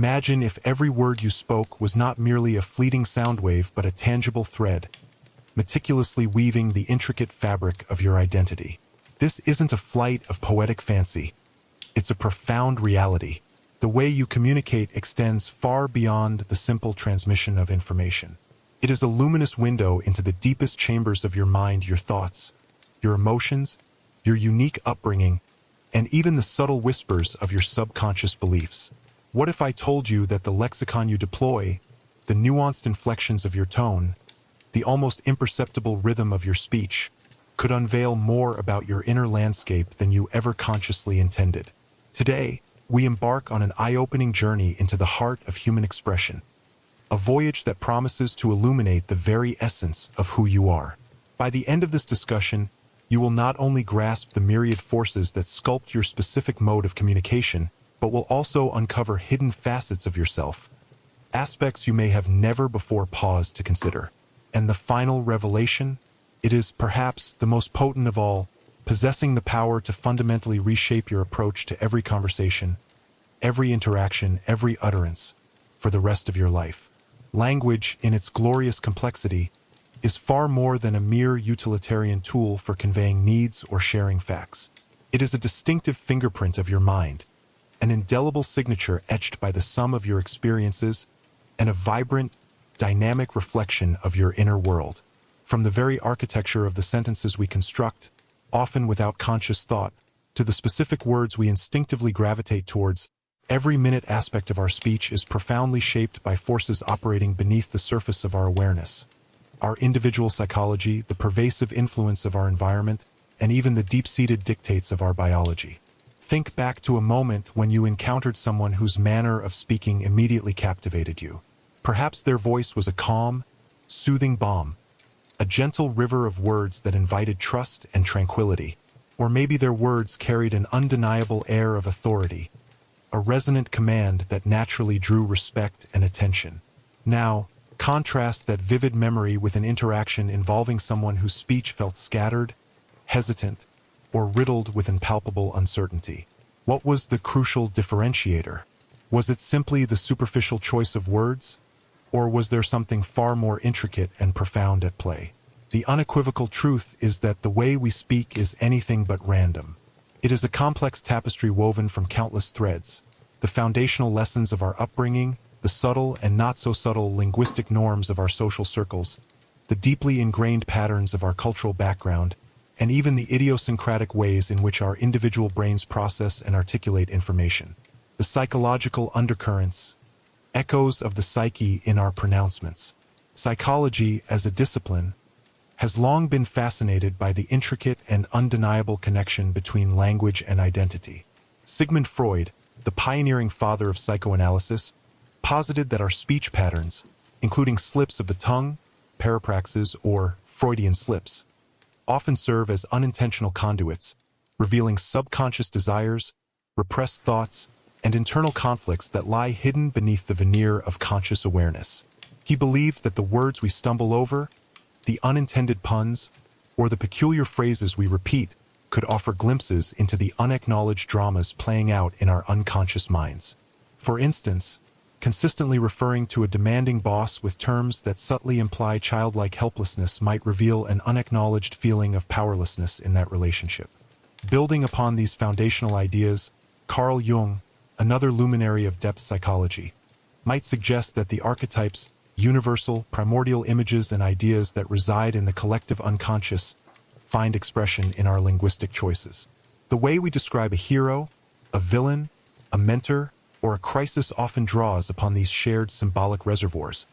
Imagine if every word you spoke was not merely a fleeting sound wave but a tangible thread, meticulously weaving the intricate fabric of your identity. This isn't a flight of poetic fancy. It's a profound reality. The way you communicate extends far beyond the simple transmission of information. It is a luminous window into the deepest chambers of your mind, your thoughts, your emotions, your unique upbringing, and even the subtle whispers of your subconscious beliefs. What if I told you that the lexicon you deploy, the nuanced inflections of your tone, the almost imperceptible rhythm of your speech, could unveil more about your inner landscape than you ever consciously intended? Today, we embark on an eye-opening journey into the heart of human expression, a voyage that promises to illuminate the very essence of who you are. By the end of this discussion, you will not only grasp the myriad forces that sculpt your specific mode of communication, but will also uncover hidden facets of yourself, aspects you may have never before paused to consider. And the final revelation? It is perhaps the most potent of all, possessing the power to fundamentally reshape your approach to every conversation, every interaction, every utterance, for the rest of your life. Language, in its glorious complexity, is far more than a mere utilitarian tool for conveying needs or sharing facts. It is a distinctive fingerprint of your mind, an indelible signature etched by the sum of your experiences, and a vibrant, dynamic reflection of your inner world. From the very architecture of the sentences we construct, often without conscious thought, to the specific words we instinctively gravitate towards, every minute aspect of our speech is profoundly shaped by forces operating beneath the surface of our awareness. Our individual psychology, the pervasive influence of our environment, and even the deep-seated dictates of our biology. Think back to a moment when you encountered someone whose manner of speaking immediately captivated you. Perhaps their voice was a calm, soothing balm, a gentle river of words that invited trust and tranquility. Or maybe their words carried an undeniable air of authority, a resonant command that naturally drew respect and attention. Now, contrast that vivid memory with an interaction involving someone whose speech felt scattered, hesitant, or riddled with impalpable uncertainty. What was the crucial differentiator? Was it simply the superficial choice of words? Or was there something far more intricate and profound at play? The unequivocal truth is that the way we speak is anything but random. It is a complex tapestry woven from countless threads, the foundational lessons of our upbringing, the subtle and not-so-subtle linguistic norms of our social circles, the deeply ingrained patterns of our cultural background, and even the idiosyncratic ways in which our individual brains process and articulate information. The psychological undercurrents, echoes of the psyche in our pronouncements. Psychology, as a discipline, has long been fascinated by the intricate and undeniable connection between language and identity. Sigmund Freud, the pioneering father of psychoanalysis, posited that our speech patterns, including slips of the tongue, parapraxes, or Freudian slips, often serve as unintentional conduits, revealing subconscious desires, repressed thoughts, and internal conflicts that lie hidden beneath the veneer of conscious awareness. He believed that the words we stumble over, the unintended puns, or the peculiar phrases we repeat could offer glimpses into the unacknowledged dramas playing out in our unconscious minds. For instance, consistently referring to a demanding boss with terms that subtly imply childlike helplessness might reveal an unacknowledged feeling of powerlessness in that relationship. Building upon these foundational ideas, Carl Jung, another luminary of depth psychology, might suggest that the archetypes, universal, primordial images and ideas that reside in the collective unconscious, find expression in our linguistic choices. The way we describe a hero, a villain, a mentor, or a crisis often draws upon these shared symbolic reservoirs,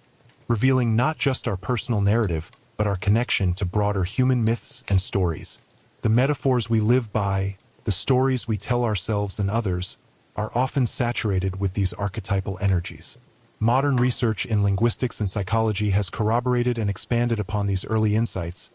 revealing not just our personal narrative, but our connection to broader human myths and stories. The metaphors we live by, the stories we tell ourselves and others, are often saturated with these archetypal energies. Modern research in linguistics and psychology has corroborated and expanded upon these early insights,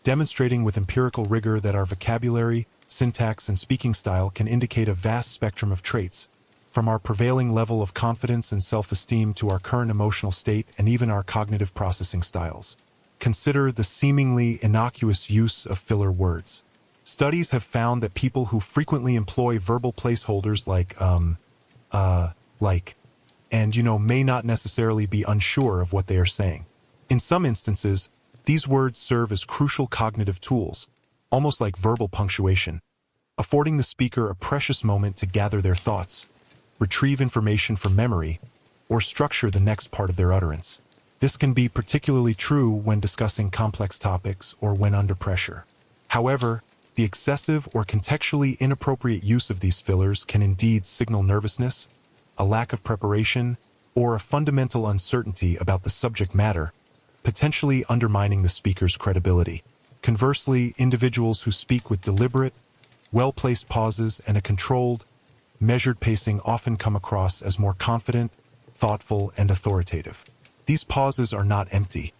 demonstrating with empirical rigor that our vocabulary, syntax, and speaking style can indicate a vast spectrum of traits, from our prevailing level of confidence and self-esteem to our current emotional state and even our cognitive processing styles. Consider the seemingly innocuous use of filler words. Studies have found that people who frequently employ verbal placeholders like, and, may not necessarily be unsure of what they are saying. In some instances, these words serve as crucial cognitive tools, almost like verbal punctuation, affording the speaker a precious moment to gather their thoughts, retrieve information from memory, or structure the next part of their utterance. This can be particularly true when discussing complex topics or when under pressure. However, the excessive or contextually inappropriate use of these fillers can indeed signal nervousness, a lack of preparation, or a fundamental uncertainty about the subject matter, potentially undermining the speaker's credibility. Conversely, individuals who speak with deliberate, well-placed pauses and a controlled, measured pacing often come across as more confident, thoughtful, and authoritative. These pauses are not empty.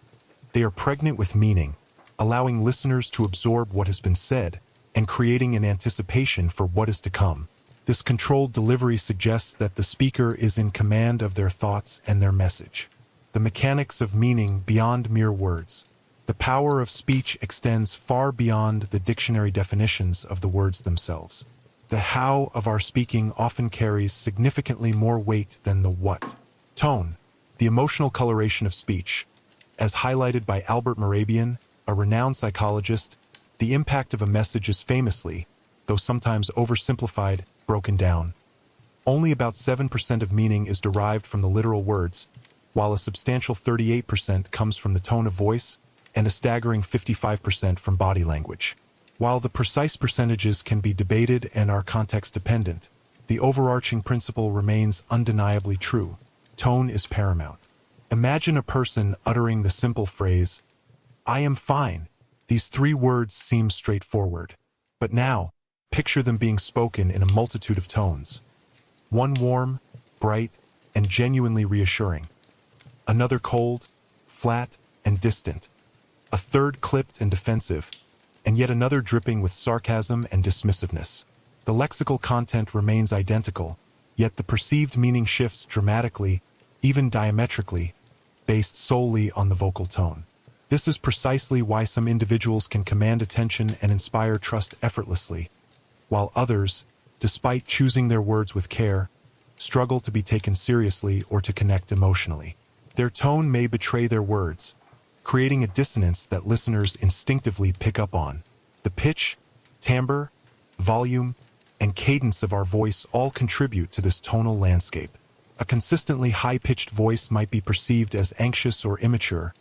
They are pregnant with meaning, allowing listeners to absorb what has been said and creating an anticipation for what is to come. This controlled delivery suggests that the speaker is in command of their thoughts and their message. The mechanics of meaning beyond mere words. The power of speech extends far beyond the dictionary definitions of the words themselves. The how of our speaking often carries significantly more weight than the what. Tone, the emotional coloration of speech. As highlighted by Albert Mehrabian, a renowned psychologist, the impact of a message is famously, though sometimes oversimplified, broken down. Only about 7% of meaning is derived from the literal words, while a substantial 38% comes from the tone of voice and a staggering 55% from body language. While the precise percentages can be debated and are context-dependent, the overarching principle remains undeniably true. Tone is paramount. Imagine a person uttering the simple phrase, "I am fine." These three words seem straightforward. But now, picture them being spoken in a multitude of tones. One warm, bright, and genuinely reassuring. Another cold, flat, and distant. A third clipped and defensive, and yet another dripping with sarcasm and dismissiveness. The lexical content remains identical, yet the perceived meaning shifts dramatically, even diametrically, based solely on the vocal tone. This is precisely why some individuals can command attention and inspire trust effortlessly, while others, despite choosing their words with care, struggle to be taken seriously or to connect emotionally. Their tone may betray their words, creating a dissonance that listeners instinctively pick up on. The pitch, timbre, volume, and cadence of our voice all contribute to this tonal landscape. A consistently high-pitched voice might be perceived as anxious or immature,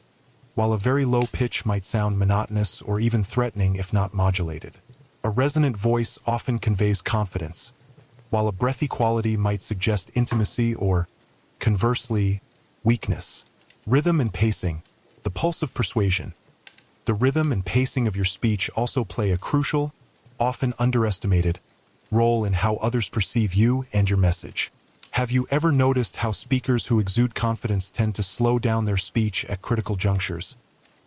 while a very low pitch might sound monotonous or even threatening if not modulated. A resonant voice often conveys confidence, while a breathy quality might suggest intimacy or, conversely, weakness. Rhythm and pacing, the pulse of persuasion. The rhythm and pacing of your speech also play a crucial, often underestimated, role in how others perceive you and your message. Have you ever noticed how speakers who exude confidence tend to slow down their speech at critical junctures,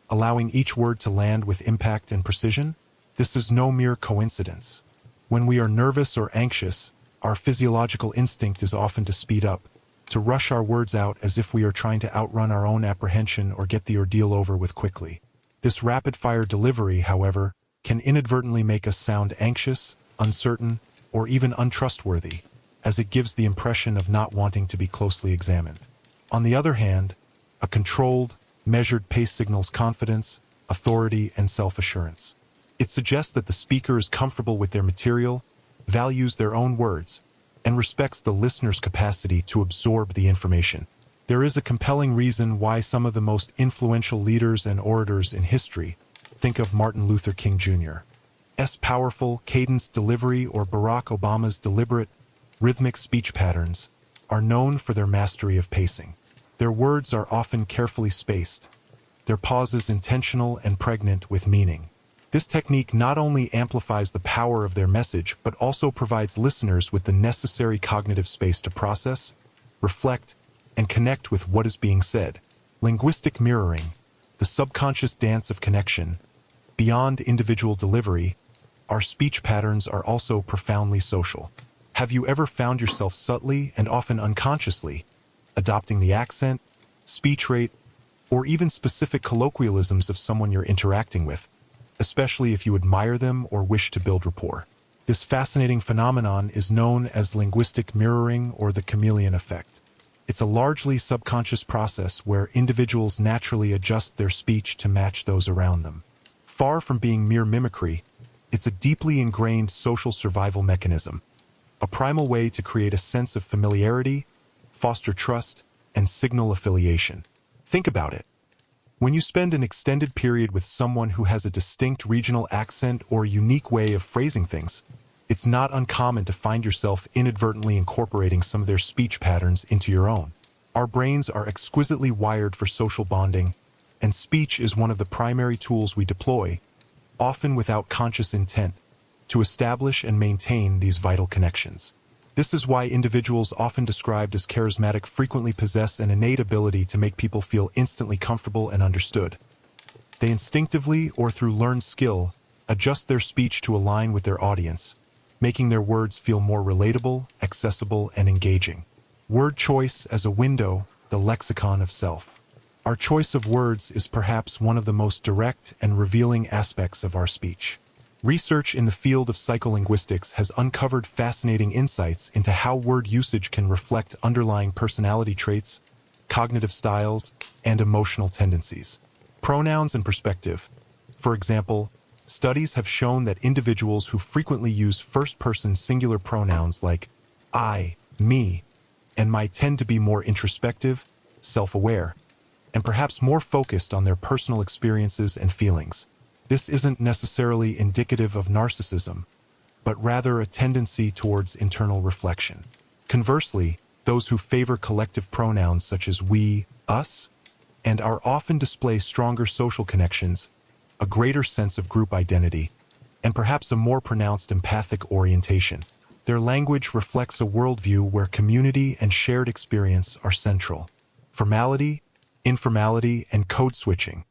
allowing each word to land with impact and precision? This is no mere coincidence. When we are nervous or anxious, our physiological instinct is often to speed up, to rush our words out as if we are trying to outrun our own apprehension or get the ordeal over with quickly. This rapid-fire delivery, however, can inadvertently make us sound anxious, uncertain, or even untrustworthy, as it gives the impression of not wanting to be closely examined. On the other hand, a controlled, measured pace signals confidence, authority, and self-assurance. It suggests that the speaker is comfortable with their material, values their own words, and respects the listener's capacity to absorb the information. There is a compelling reason why some of the most influential leaders and orators in history, think of Martin Luther King Jr.'s powerful, cadenced delivery or Barack Obama's deliberate, rhythmic speech patterns, are known for their mastery of pacing. Their words are often carefully spaced, their pauses intentional and pregnant with meaning. This technique not only amplifies the power of their message, but also provides listeners with the necessary cognitive space to process, reflect, and connect with what is being said. Linguistic mirroring, the subconscious dance of connection. Beyond individual delivery, our speech patterns are also profoundly social. Have you ever found yourself subtly and often unconsciously adopting the accent, speech rate, or even specific colloquialisms of someone you're interacting with, especially if you admire them or wish to build rapport? This fascinating phenomenon is known as linguistic mirroring or the chameleon effect. It's a largely subconscious process where individuals naturally adjust their speech to match those around them. Far from being mere mimicry, it's a deeply ingrained social survival mechanism, a primal way to create a sense of familiarity, foster trust, and signal affiliation. Think about it. When you spend an extended period with someone who has a distinct regional accent or unique way of phrasing things, it's not uncommon to find yourself inadvertently incorporating some of their speech patterns into your own. Our brains are exquisitely wired for social bonding, and speech is one of the primary tools we deploy, often without conscious intent, to establish and maintain these vital connections. This is why individuals often described as charismatic frequently possess an innate ability to make people feel instantly comfortable and understood. They instinctively, or through learned skill, adjust their speech to align with their audience, making their words feel more relatable, accessible, and engaging. Word choice as a window, the lexicon of self. Our choice of words is perhaps one of the most direct and revealing aspects of our speech. Research in the field of psycholinguistics has uncovered fascinating insights into how word usage can reflect underlying personality traits, cognitive styles, and emotional tendencies. Pronouns and perspective. For example, studies have shown that individuals who frequently use first-person singular pronouns like I, me, and my tend to be more introspective, self-aware, and perhaps more focused on their personal experiences and feelings. This isn't necessarily indicative of narcissism, but rather a tendency towards internal reflection. Conversely, those who favor collective pronouns such as we, us, and are often display stronger social connections, a greater sense of group identity, and perhaps a more pronounced empathic orientation. Their language reflects a worldview where community and shared experience are central. Formality, informality, and code switching.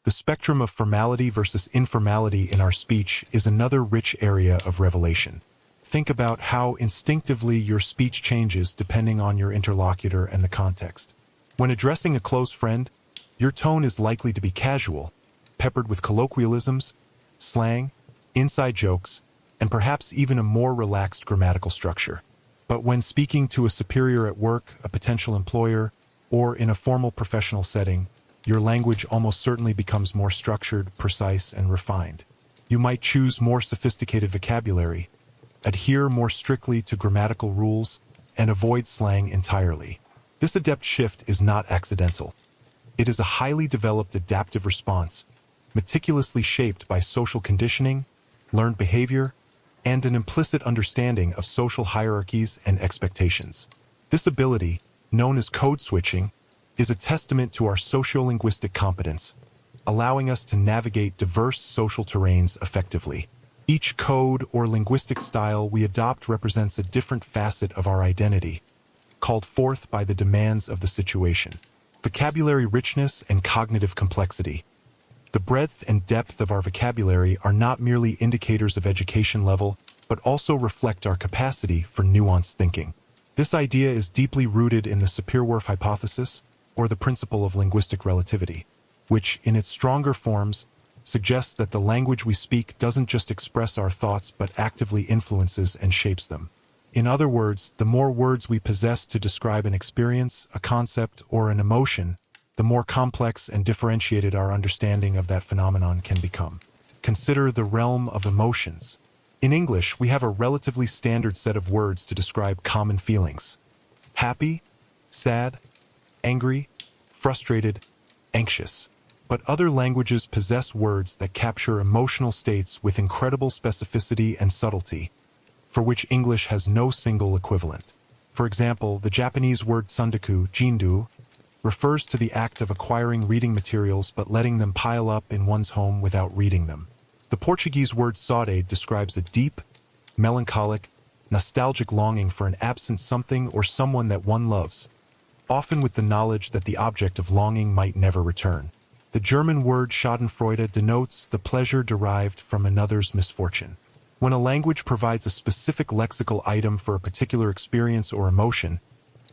The spectrum of formality versus informality in our speech is another rich area of revelation. Think about how instinctively your speech changes depending on your interlocutor and the context. When addressing a close friend, your tone is likely to be casual, peppered with colloquialisms, slang, inside jokes, and perhaps even a more relaxed grammatical structure. But when speaking to a superior at work, a potential employer, or in a formal professional setting, your language almost certainly becomes more structured, precise, and refined. You might choose more sophisticated vocabulary, adhere more strictly to grammatical rules, and avoid slang entirely. This adept shift is not accidental. It is a highly developed adaptive response, meticulously shaped by social conditioning, learned behavior, and an implicit understanding of social hierarchies and expectations. This ability, known as code switching, is a testament to our sociolinguistic competence, allowing us to navigate diverse social terrains effectively. Each code or linguistic style we adopt represents a different facet of our identity, called forth by the demands of the situation. Vocabulary richness and cognitive complexity. The breadth and depth of our vocabulary are not merely indicators of education level, but also reflect our capacity for nuanced thinking. This idea is deeply rooted in the Sapir-Whorf hypothesis, or the principle of linguistic relativity, which, in its stronger forms, suggests that the language we speak doesn't just express our thoughts but actively influences and shapes them. In other words, the more words we possess to describe an experience, a concept, or an emotion, the more complex and differentiated our understanding of that phenomenon can become. Consider the realm of emotions. In English, we have a relatively standard set of words to describe common feelings: happy, sad, angry, frustrated, anxious. But other languages possess words that capture emotional states with incredible specificity and subtlety, for which English has no single equivalent. For example, the Japanese word tsundoku, jindu, refers to the act of acquiring reading materials but letting them pile up in one's home without reading them. The Portuguese word saudade describes a deep, melancholic, nostalgic longing for an absent something or someone that one loves, often with the knowledge that the object of longing might never return. The German word schadenfreude denotes the pleasure derived from another's misfortune. When a language provides a specific lexical item for a particular experience or emotion,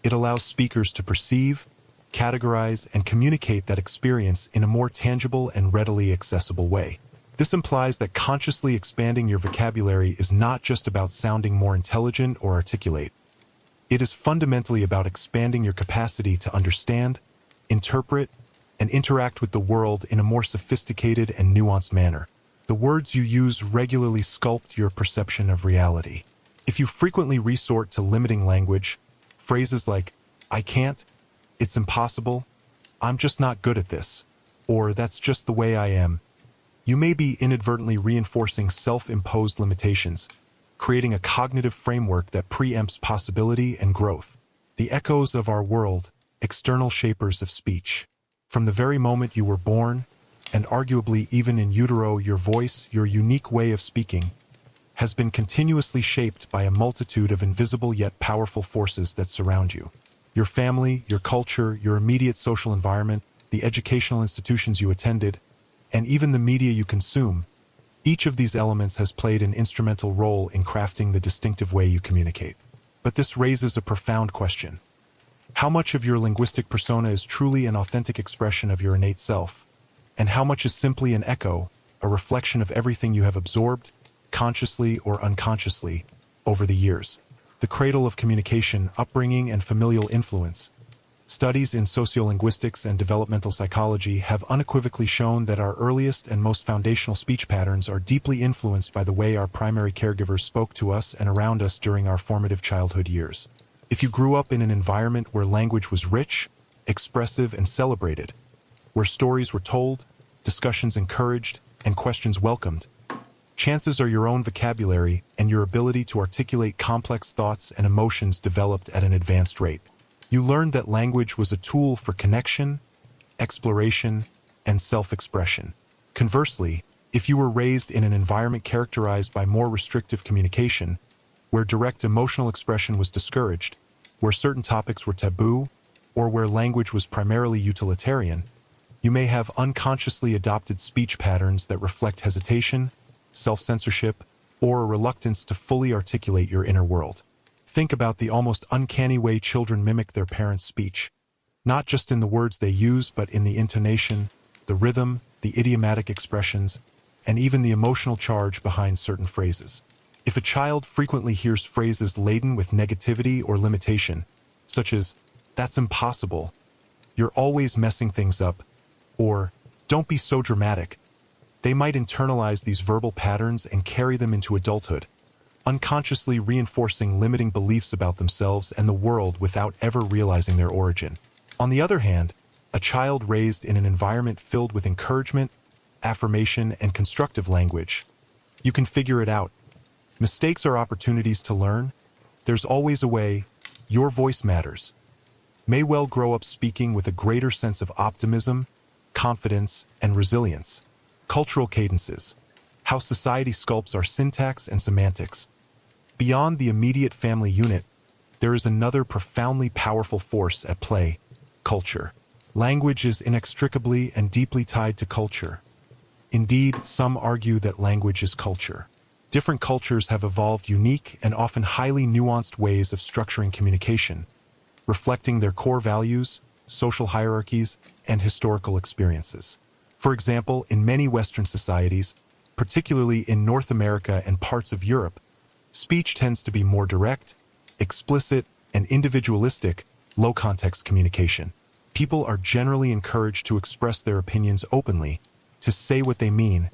it allows speakers to perceive, categorize, and communicate that experience in a more tangible and readily accessible way. This implies that consciously expanding your vocabulary is not just about sounding more intelligent or articulate, It is fundamentally about expanding your capacity to understand, interpret, and interact with the world in a more sophisticated and nuanced manner. The words you use regularly sculpt your perception of reality. If you frequently resort to limiting language, phrases like, "I can't," "It's impossible," "I'm just not good at this," or "That's just the way I am," you may be inadvertently reinforcing self-imposed limitations, creating a cognitive framework that preempts possibility and growth. The echoes of our world, external shapers of speech. From the very moment you were born, and arguably even in utero, your voice, your unique way of speaking, has been continuously shaped by a multitude of invisible yet powerful forces that surround you. Your family, your culture, your immediate social environment, the educational institutions you attended, and even the media you consume, each of these elements has played an instrumental role in crafting the distinctive way you communicate. But this raises a profound question. How much of your linguistic persona is truly an authentic expression of your innate self, and how much is simply an echo, a reflection of everything you have absorbed, consciously or unconsciously, over the years? The cradle of communication, upbringing, and familial influence. Studies in sociolinguistics and developmental psychology have unequivocally shown that our earliest and most foundational speech patterns are deeply influenced by the way our primary caregivers spoke to us and around us during our formative childhood years. If you grew up in an environment where language was rich, expressive, and celebrated, where stories were told, discussions encouraged, and questions welcomed, chances are your own vocabulary and your ability to articulate complex thoughts and emotions developed at an advanced rate. You learned that language was a tool for connection, exploration, and self-expression. Conversely, if you were raised in an environment characterized by more restrictive communication, where direct emotional expression was discouraged, where certain topics were taboo, or where language was primarily utilitarian, you may have unconsciously adopted speech patterns that reflect hesitation, self-censorship, or a reluctance to fully articulate your inner world. Think about the almost uncanny way children mimic their parents' speech, not just in the words they use, but in the intonation, the rhythm, the idiomatic expressions, and even the emotional charge behind certain phrases. If a child frequently hears phrases laden with negativity or limitation, such as, "That's impossible," "You're always messing things up," or "Don't be so dramatic," they might internalize these verbal patterns and carry them into adulthood, unconsciously reinforcing limiting beliefs about themselves and the world without ever realizing their origin. On the other hand, a child raised in an environment filled with encouragement, affirmation, and constructive language, you can figure it out. Mistakes are opportunities to learn. There's always a way. Your voice matters. May well grow up speaking with a greater sense of optimism, confidence, and resilience. Cultural cadences. How society sculpts our syntax and semantics. Beyond the immediate family unit, there is another profoundly powerful force at play: culture. Language is inextricably and deeply tied to culture. Indeed, some argue that language is culture. Different cultures have evolved unique and often highly nuanced ways of structuring communication, reflecting their core values, social hierarchies, and historical experiences. For example, in many Western societies, particularly in North America and parts of Europe, speech tends to be more direct, explicit, and individualistic, low-context communication. People are generally encouraged to express their opinions openly, to say what they mean,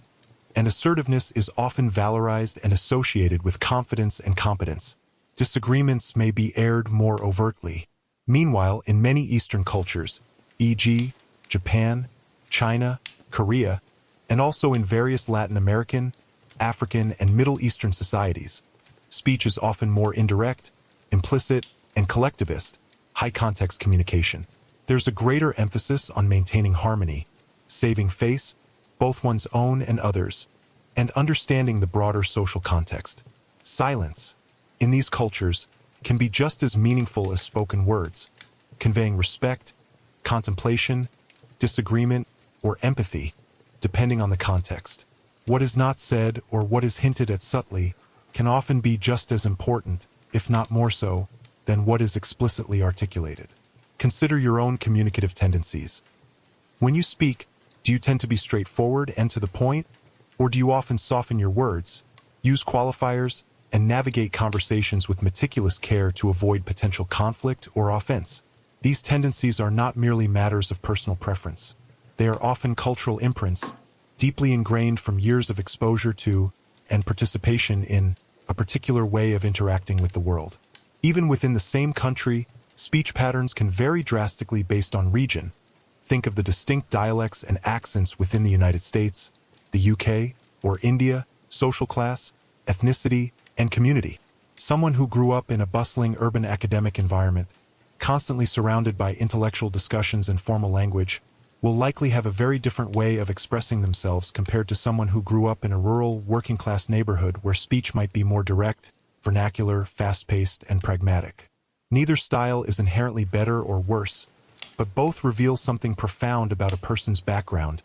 and assertiveness is often valorized and associated with confidence and competence. Disagreements may be aired more overtly. Meanwhile, in many Eastern cultures, e.g., Japan, China, Korea, and also in various Latin American, African, and Middle Eastern societies, speech is often more indirect, implicit, and collectivist, high-context communication. There's a greater emphasis on maintaining harmony, saving face, both one's own and others, and understanding the broader social context. Silence, in these cultures, can be just as meaningful as spoken words, conveying respect, contemplation, disagreement, or empathy, depending on the context. What is not said or what is hinted at subtly can often be just as important, if not more so, than what is explicitly articulated. Consider your own communicative tendencies. When you speak, do you tend to be straightforward and to the point, or do you often soften your words, use qualifiers, and navigate conversations with meticulous care to avoid potential conflict or offense. These tendencies are not merely matters of personal preference. They are often cultural imprints, deeply ingrained from years of exposure to and participation in a particular way of interacting with the world. Even within the same country, speech patterns can vary drastically based on region. Think of the distinct dialects and accents within the United States, the UK, or India, social class, ethnicity, and community. Someone who grew up in a bustling urban academic environment, constantly surrounded by intellectual discussions and formal language, will likely have a very different way of expressing themselves compared to someone who grew up in a rural, working-class neighborhood where speech might be more direct, vernacular, fast-paced, and pragmatic. Neither style is inherently better or worse, but both reveal something profound about a person's background,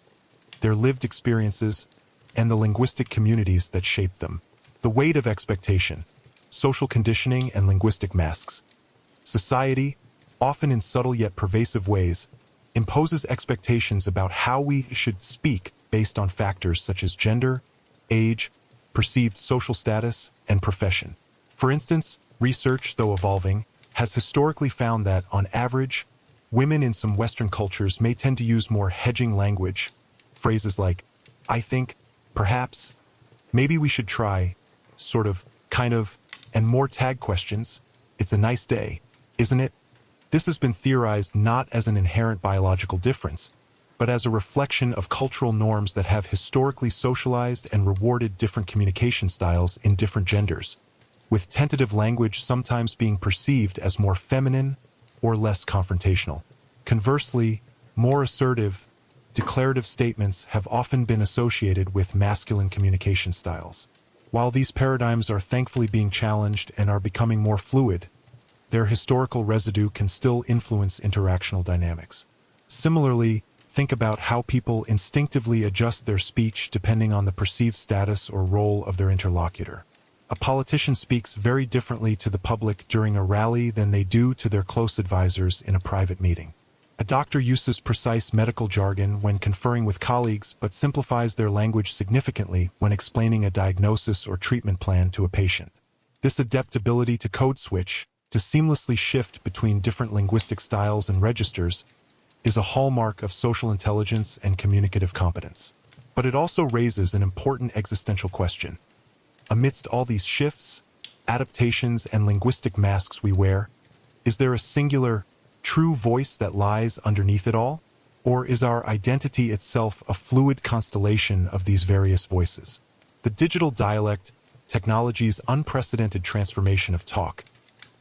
their lived experiences, and the linguistic communities that shape them. The weight of expectation, social conditioning, and linguistic masks. Society, often in subtle yet pervasive ways, imposes expectations about how we should speak based on factors such as gender, age, perceived social status, and profession. For instance, research, though evolving, has historically found that, on average, women in some Western cultures may tend to use more hedging language, phrases like, I think, perhaps, maybe we should try, sort of, kind of, and more tag questions. It's a nice day, isn't it? This has been theorized not as an inherent biological difference, but as a reflection of cultural norms that have historically socialized and rewarded different communication styles in different genders, with tentative language sometimes being perceived as more feminine or less confrontational. Conversely, more assertive, declarative statements have often been associated with masculine communication styles. While these paradigms are thankfully being challenged and are becoming more fluid, their historical residue can still influence interactional dynamics. Similarly, think about how people instinctively adjust their speech depending on the perceived status or role of their interlocutor. A politician speaks very differently to the public during a rally than they do to their close advisors in a private meeting. A doctor uses precise medical jargon when conferring with colleagues but simplifies their language significantly when explaining a diagnosis or treatment plan to a patient. This adaptability to code switch, to seamlessly shift between different linguistic styles and registers, is a hallmark of social intelligence and communicative competence. But it also raises an important existential question. Amidst all these shifts, adaptations, and linguistic masks we wear, is there a singular, true voice that lies underneath it all? Or is our identity itself a fluid constellation of these various voices? The digital dialect, technology's unprecedented transformation of talk.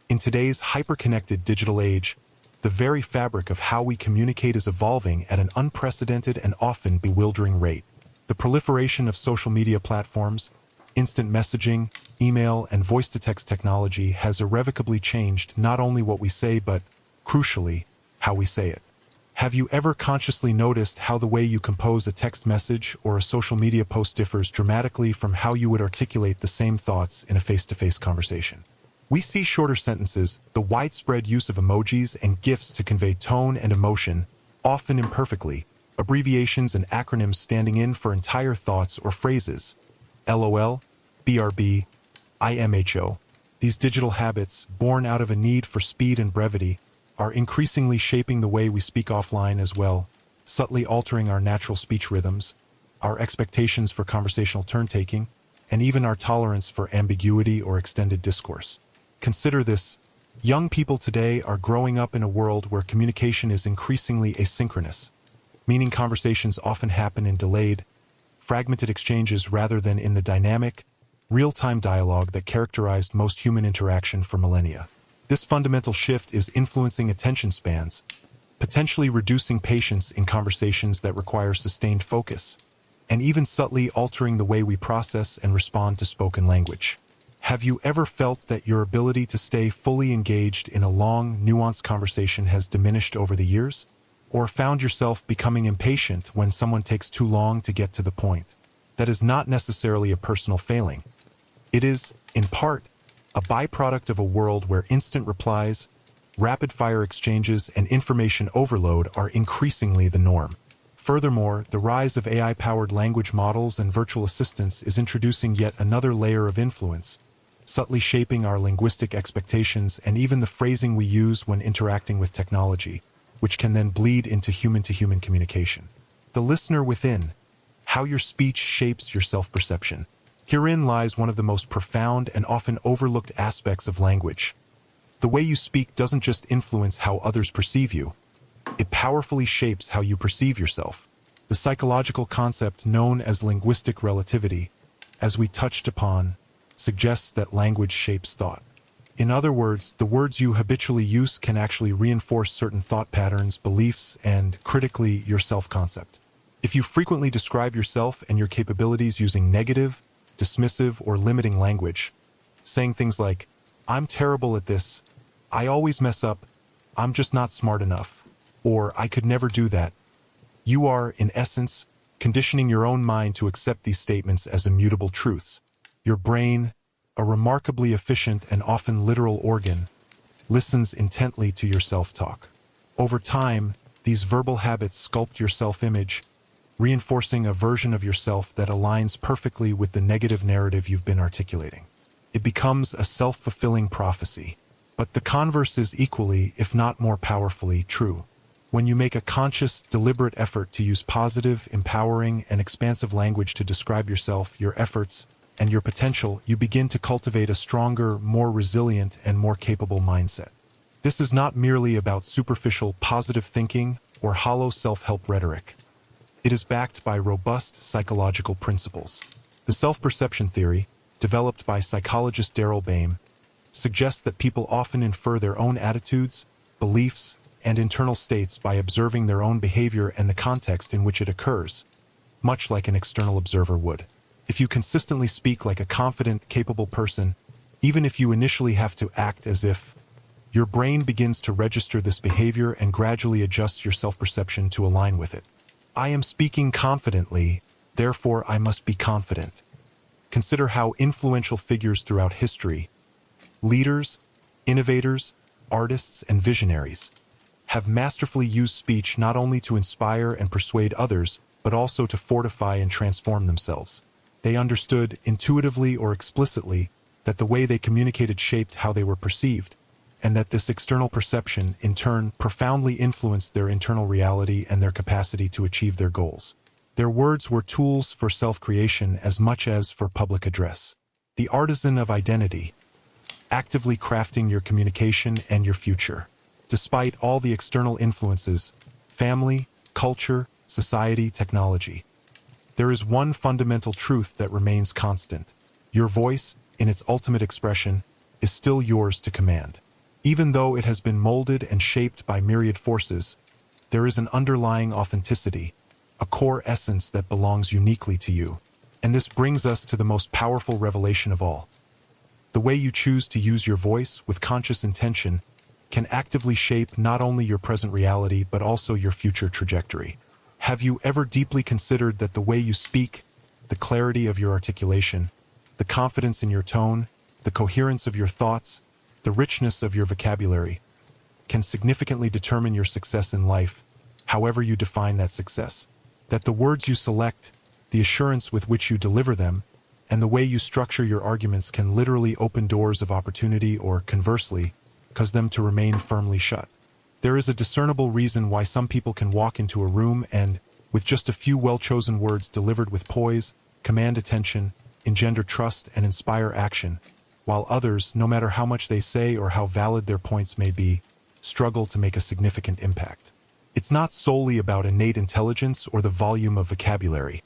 In today's hyper-connected digital age, the very fabric of how we communicate is evolving at an unprecedented and often bewildering rate. The proliferation of social media platforms, instant messaging, email, and voice-to-text technology has irrevocably changed not only what we say but, crucially, how we say it. Have you ever consciously noticed how the way you compose a text message or a social media post differs dramatically from how you would articulate the same thoughts in a face-to-face conversation? We see shorter sentences, the widespread use of emojis and GIFs to convey tone and emotion, often imperfectly, abbreviations and acronyms standing in for entire thoughts or phrases. LOL, BRB, IMHO. These digital habits, born out of a need for speed and brevity, are increasingly shaping the way we speak offline as well, subtly altering our natural speech rhythms, our expectations for conversational turn-taking, and even our tolerance for ambiguity or extended discourse. Consider this. Young people today are growing up in a world where communication is increasingly asynchronous, meaning conversations often happen in delayed, fragmented exchanges rather than in the dynamic, real-time dialogue that characterized most human interaction for millennia. This fundamental shift is influencing attention spans, potentially reducing patience in conversations that require sustained focus, and even subtly altering the way we process and respond to spoken language. Have you ever felt that your ability to stay fully engaged in a long, nuanced conversation has diminished over the years? Or found yourself becoming impatient when someone takes too long to get to the point? That is not necessarily a personal failing. It is, in part, a byproduct of a world where instant replies, rapid-fire exchanges, and information overload are increasingly the norm. Furthermore, the rise of AI-powered language models and virtual assistants is introducing yet another layer of influence, subtly shaping our linguistic expectations and even the phrasing we use when interacting with technology, which can then bleed into human-to-human communication. The listener within, how your speech shapes your self-perception. Herein lies one of the most profound and often overlooked aspects of language. The way you speak doesn't just influence how others perceive you, it powerfully shapes how you perceive yourself. The psychological concept known as linguistic relativity, as we touched upon, suggests that language shapes thought. In other words, the words you habitually use can actually reinforce certain thought patterns, beliefs, and, critically, your self-concept. If you frequently describe yourself and your capabilities using negative, dismissive, or limiting language, saying things like, "I'm terrible at this," "I always mess up," "I'm just not smart enough," or "I could never do that," you are, in essence, conditioning your own mind to accept these statements as immutable truths. Your brain, a remarkably efficient and often literal organ, listens intently to your self-talk. Over time, these verbal habits sculpt your self-image, reinforcing a version of yourself that aligns perfectly with the negative narrative you've been articulating. It becomes a self-fulfilling prophecy. But the converse is equally, if not more powerfully, true. When you make a conscious, deliberate effort to use positive, empowering, and expansive language to describe yourself, your efforts, and your potential, you begin to cultivate a stronger, more resilient, and more capable mindset. This is not merely about superficial, positive thinking or hollow self-help rhetoric. It is backed by robust psychological principles. The self-perception theory, developed by psychologist Daryl Baim, suggests that people often infer their own attitudes, beliefs, and internal states by observing their own behavior and the context in which it occurs, much like an external observer would. If you consistently speak like a confident, capable person, even if you initially have to act as if, your brain begins to register this behavior and gradually adjusts your self-perception to align with it. I am speaking confidently, therefore I must be confident. Consider how influential figures throughout history, leaders, innovators, artists, and visionaries, have masterfully used speech not only to inspire and persuade others, but also to fortify and transform themselves. They understood, intuitively or explicitly, that the way they communicated shaped how they were perceived, and that this external perception, in turn, profoundly influenced their internal reality and their capacity to achieve their goals. Their words were tools for self-creation as much as for public address. The artisan of identity, actively crafting your communication and your future. Despite all the external influences, family, culture, society, technology, there is one fundamental truth that remains constant. Your voice, in its ultimate expression, is still yours to command. Even though it has been molded and shaped by myriad forces, there is an underlying authenticity, a core essence that belongs uniquely to you. And this brings us to the most powerful revelation of all. The way you choose to use your voice with conscious intention can actively shape not only your present reality but also your future trajectory. Have you ever deeply considered that the way you speak, the clarity of your articulation, the confidence in your tone, the coherence of your thoughts, the richness of your vocabulary, can significantly determine your success in life, however you define that success? That the words you select, the assurance with which you deliver them, and the way you structure your arguments can literally open doors of opportunity or, conversely, cause them to remain firmly shut. There is a discernible reason why some people can walk into a room and, with just a few well-chosen words delivered with poise, command attention, engender trust, and inspire action, while others, no matter how much they say or how valid their points may be, struggle to make a significant impact. It's not solely about innate intelligence or the volume of vocabulary.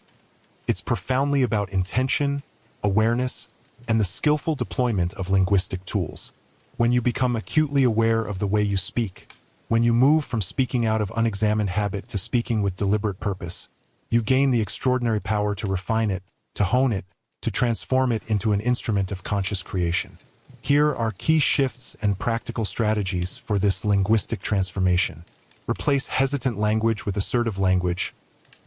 It's profoundly about intention, awareness, and the skillful deployment of linguistic tools. When you become acutely aware of the way you speak, when you move from speaking out of unexamined habit to speaking with deliberate purpose, you gain the extraordinary power to refine it, to hone it, to transform it into an instrument of conscious creation. Here are key shifts and practical strategies for this linguistic transformation. Replace hesitant language with assertive language.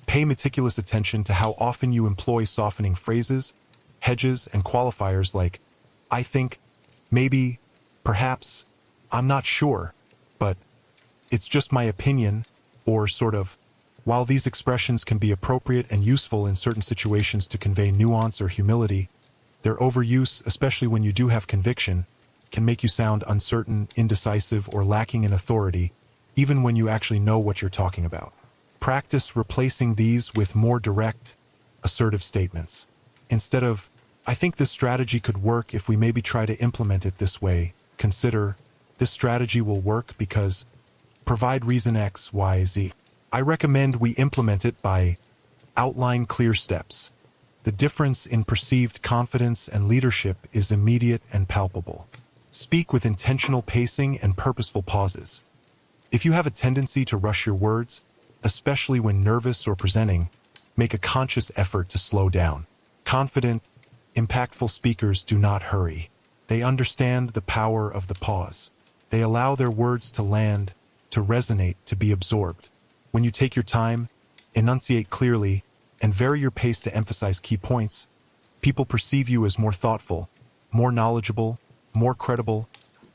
Pay meticulous attention to how often you employ softening phrases, hedges, and qualifiers like, I think, maybe, perhaps, I'm not sure, but it's just my opinion, or sort of. While these expressions can be appropriate and useful in certain situations to convey nuance or humility, Their overuse, especially when you do have conviction, can make you sound uncertain, indecisive, or lacking in authority, even when you actually know what you're talking about. Practice replacing these with more direct, assertive statements. Instead of, "I think this strategy could work if we maybe try to implement it this way," consider, "This strategy will work because provide reason X, Y, Z. I recommend we implement it by outline clear steps." The difference in perceived confidence and leadership is immediate and palpable. Speak with intentional pacing and purposeful pauses. If you have a tendency to rush your words, especially when nervous or presenting, make a conscious effort to slow down. Confident, impactful speakers do not hurry. They understand the power of the pause. They allow their words to land, to resonate, to be absorbed. When you take your time, enunciate clearly, and vary your pace to emphasize key points, people perceive you as more thoughtful, more knowledgeable, more credible,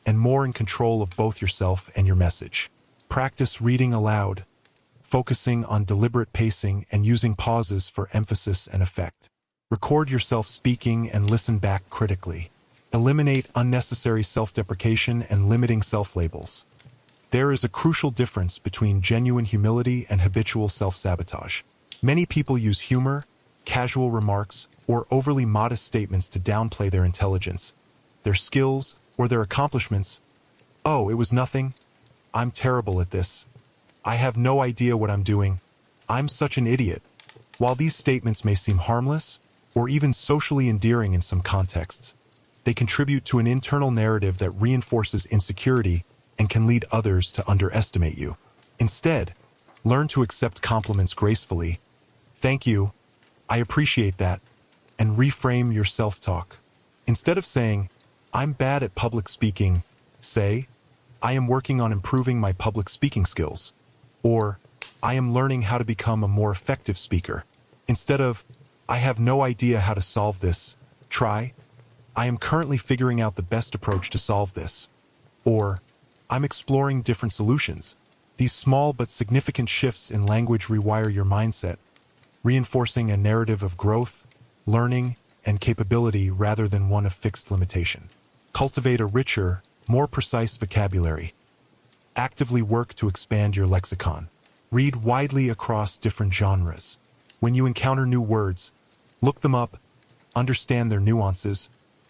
and more in control of both yourself and your message. Practice reading aloud, focusing on deliberate pacing and using pauses for emphasis and effect. Record yourself speaking and listen back critically. Eliminate unnecessary self-deprecation and limiting self-labels. There is a crucial difference between genuine humility and habitual self-sabotage. Many people use humor, casual remarks, or overly modest statements to downplay their intelligence, their skills, or their accomplishments. "Oh, it was nothing. I'm terrible at this. I have no idea what I'm doing. I'm such an idiot." While these statements may seem harmless, or even socially endearing in some contexts, they contribute to an internal narrative that reinforces insecurity and can lead others to underestimate you. Instead, learn to accept compliments gracefully. "Thank you. I appreciate that," and reframe your self-talk. Instead of saying, "I'm bad at public speaking," say, "I am working on improving my public speaking skills," or "I am learning how to become a more effective speaker." Instead of, "I have no idea how to solve this," try, "I am currently figuring out the best approach to solve this," or "I'm exploring different solutions." These small but significant shifts in language rewire your mindset, reinforcing a narrative of growth, learning, and capability rather than one of fixed limitation. Cultivate a richer, more precise vocabulary. Actively work to expand your lexicon. Read widely across different genres. When you encounter new words, look them up, understand their nuances,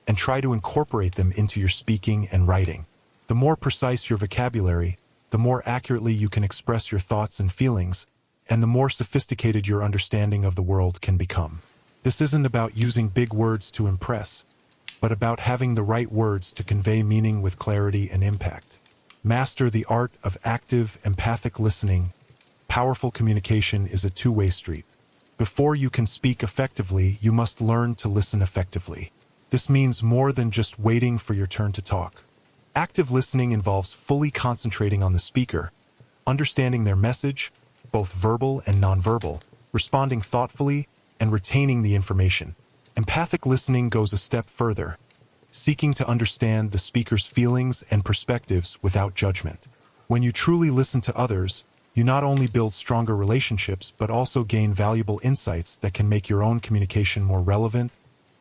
and try to incorporate them into your speaking and writing. The more precise your vocabulary, the more accurately you can express your thoughts and feelings, and the more sophisticated your understanding of the world can become. This isn't about using big words to impress, but about having the right words to convey meaning with clarity and impact. Master the art of active, empathic listening. Powerful communication is a two-way street. Before you can speak effectively, you must learn to listen effectively. This means more than just waiting for your turn to talk. Active listening involves fully concentrating on the speaker, understanding their message, both verbal and nonverbal, responding thoughtfully, and retaining the information. Empathic listening goes a step further, seeking to understand the speaker's feelings and perspectives without judgment. When you truly listen to others, you not only build stronger relationships but also gain valuable insights that can make your own communication more relevant,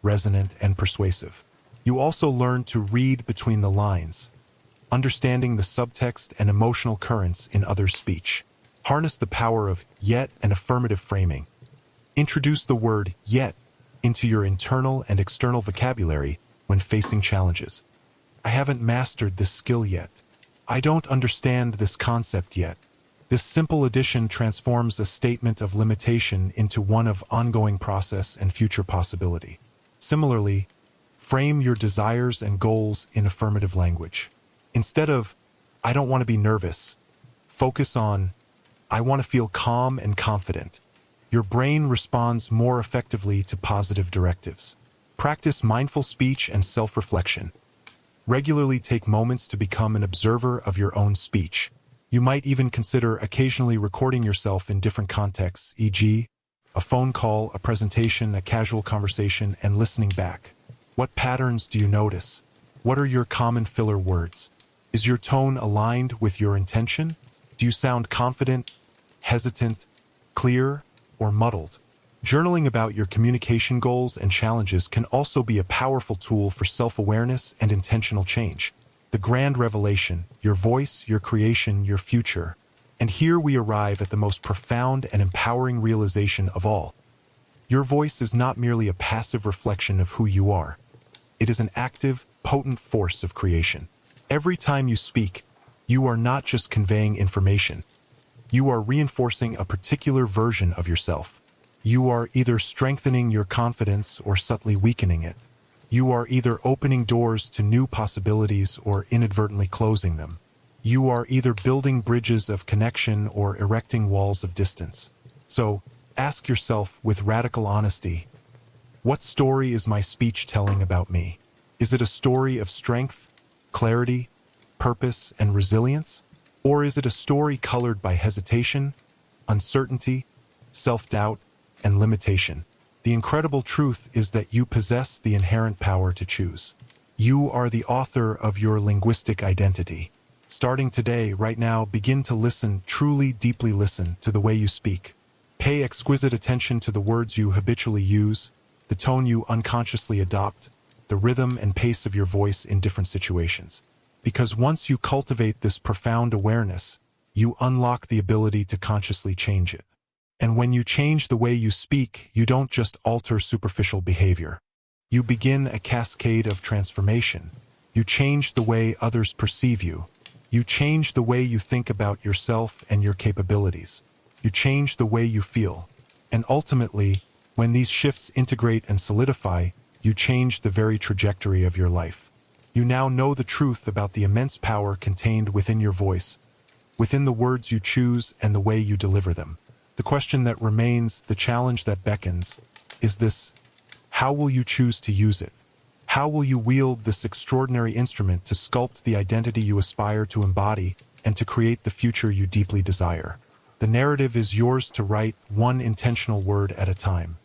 resonant, and persuasive. You also learn to read between the lines, understanding the subtext and emotional currents in others' speech. Harness the power of yet and affirmative framing. Introduce the word yet into your internal and external vocabulary when facing challenges. "I haven't mastered this skill yet. I don't understand this concept yet." This simple addition transforms a statement of limitation into one of ongoing process and future possibility. Similarly, frame your desires and goals in affirmative language. Instead of, "I don't want to be nervous," focus on, "I want to feel calm and confident." Your brain responds more effectively to positive directives. Practice mindful speech and self-reflection. Regularly take moments to become an observer of your own speech. You might even consider occasionally recording yourself in different contexts, e.g., a phone call, a presentation, a casual conversation, and listening back. What patterns do you notice? What are your common filler words? Is your tone aligned with your intention? Do you sound confident, hesitant, clear, or muddled? Journaling about your communication goals and challenges can also be a powerful tool for self-awareness and intentional change. The grand revelation, your voice, your creation, your future. And here we arrive at the most profound and empowering realization of all. Your voice is not merely a passive reflection of who you are. It is an active, potent force of creation. Every time you speak, you are not just conveying information. You are reinforcing a particular version of yourself. You are either strengthening your confidence or subtly weakening it. You are either opening doors to new possibilities or inadvertently closing them. You are either building bridges of connection or erecting walls of distance. So, ask yourself with radical honesty, what story is my speech telling about me? Is it a story of strength, clarity, purpose, and resilience? Or is it a story colored by hesitation, uncertainty, self-doubt, and limitation? The incredible truth is that you possess the inherent power to choose. You are the author of your linguistic identity. Starting today, right now, begin to listen, truly deeply listen to the way you speak. Pay exquisite attention to the words you habitually use, the tone you unconsciously adopt, the rhythm and pace of your voice in different situations. Because once you cultivate this profound awareness, you unlock the ability to consciously change it. And when you change the way you speak, you don't just alter superficial behavior. You begin a cascade of transformation. You change the way others perceive you. You change the way you think about yourself and your capabilities. You change the way you feel. And ultimately, when these shifts integrate and solidify, you change the very trajectory of your life. You now know the truth about the immense power contained within your voice, within the words you choose and the way you deliver them. The question that remains, the challenge that beckons, is this: how will you choose to use it? How will you wield this extraordinary instrument to sculpt the identity you aspire to embody and to create the future you deeply desire? The narrative is yours to write, one intentional word at a time.